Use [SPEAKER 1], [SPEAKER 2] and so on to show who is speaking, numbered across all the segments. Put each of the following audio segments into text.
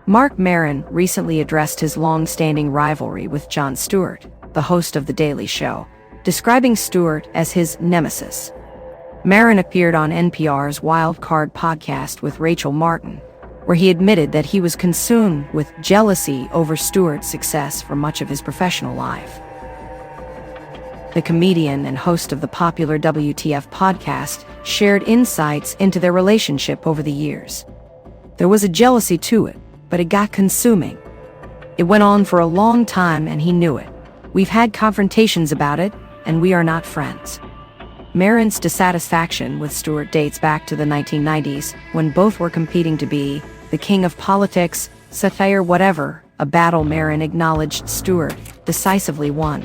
[SPEAKER 1] Marc Maron recently addressed his long-standing rivalry with Jon Stewart, the host of The Daily Show, describing Stewart as his nemesis. Maron appeared on NPR's Wild Card podcast with Rachel Martin, where he admitted that he was consumed with jealousy over Stewart's success for much of his professional life. The comedian and host of the popular WTF podcast shared insights into their relationship over the years. There was a jealousy to it, but it got consuming. It went on for a long time and he knew it. We've had confrontations about it, and we are not friends. Maron's dissatisfaction with Stewart dates back to the 1990s, when both were competing to be the king of politics, satire, whatever, a battle Maron acknowledged Stewart decisively won.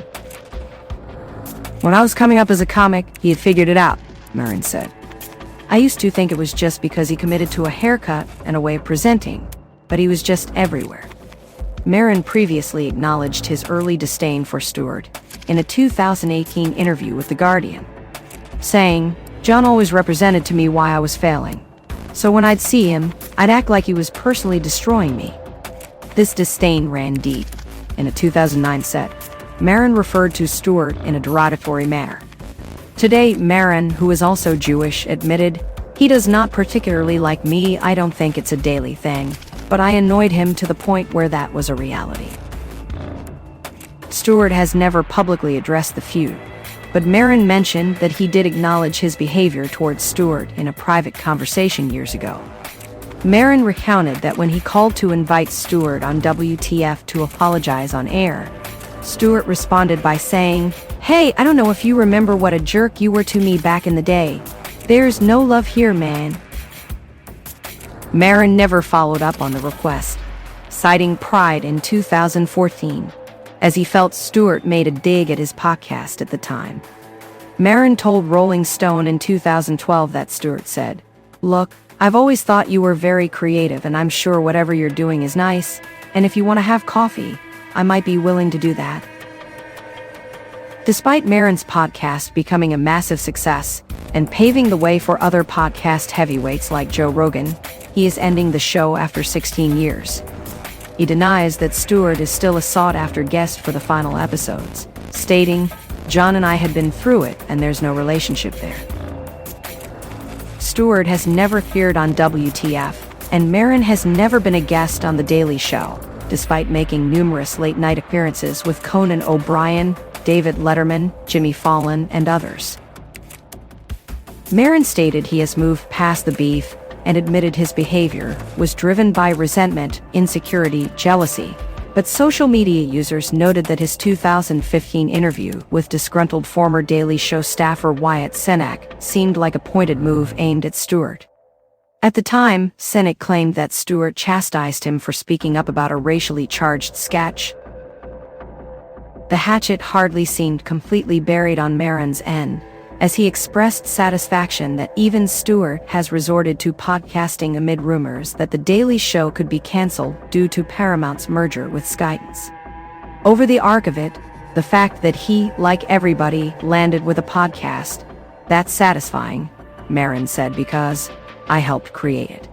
[SPEAKER 1] "When I was coming up as a comic, he had figured it out," Maron said. "I used to think it was just because he committed to a haircut and a way of presenting, but he was just everywhere." Maron previously acknowledged his early disdain for Stewart in a 2018 interview with The Guardian, saying, "Jon always represented to me why I was failing. So when I'd see him, I'd act like he was personally destroying me." This disdain ran deep. In a 2009 set, Maron referred to Stewart in a derogatory manner. Today, Maron, who is also Jewish, admitted, "He does not particularly like me. I don't think it's a daily thing, but I annoyed him to the point where that was a reality." Stewart has never publicly addressed the feud, but Maron mentioned that he did acknowledge his behavior towards Stewart in a private conversation years ago. Maron recounted that when he called to invite Stewart on WTF to apologize on air, Stewart responded by saying, "Hey, I don't know if you remember what a jerk you were to me back in the day. There's no love here, man." Maron never followed up on the request, citing pride in 2014, as he felt Stewart made a dig at his podcast at the time. Maron told Rolling Stone in 2012 that Stewart said, "Look, I've always thought you were very creative, and I'm sure whatever you're doing is nice, and if you want to have coffee, I might be willing to do that." Despite Maron's podcast becoming a massive success and paving the way for other podcast heavyweights like Joe Rogan, he is ending the show after 16 years. He denies that Stewart is still a sought-after guest for the final episodes, stating, "Jon and I had been through it, and there's no relationship there." Stewart has never appeared on WTF, and Maron has never been a guest on The Daily Show, despite making numerous late-night appearances with Conan O'Brien, David Letterman, Jimmy Fallon, and others. Maron stated he has moved past the beef and admitted his behavior was driven by resentment, insecurity, jealousy, but social media users noted that his 2015 interview with disgruntled former Daily Show staffer Wyatt Cenac seemed like a pointed move aimed at Stewart. At the time, Cenac claimed that Stewart chastised him for speaking up about a racially charged sketch. The hatchet hardly seemed completely buried on Maron's end, as he expressed satisfaction that even Stewart has resorted to podcasting amid rumors that The Daily Show could be canceled due to Paramount's merger with Skydance. Over the arc of it, the fact that he, like everybody, landed with a podcast, that's satisfying, Maron said, because I helped create it.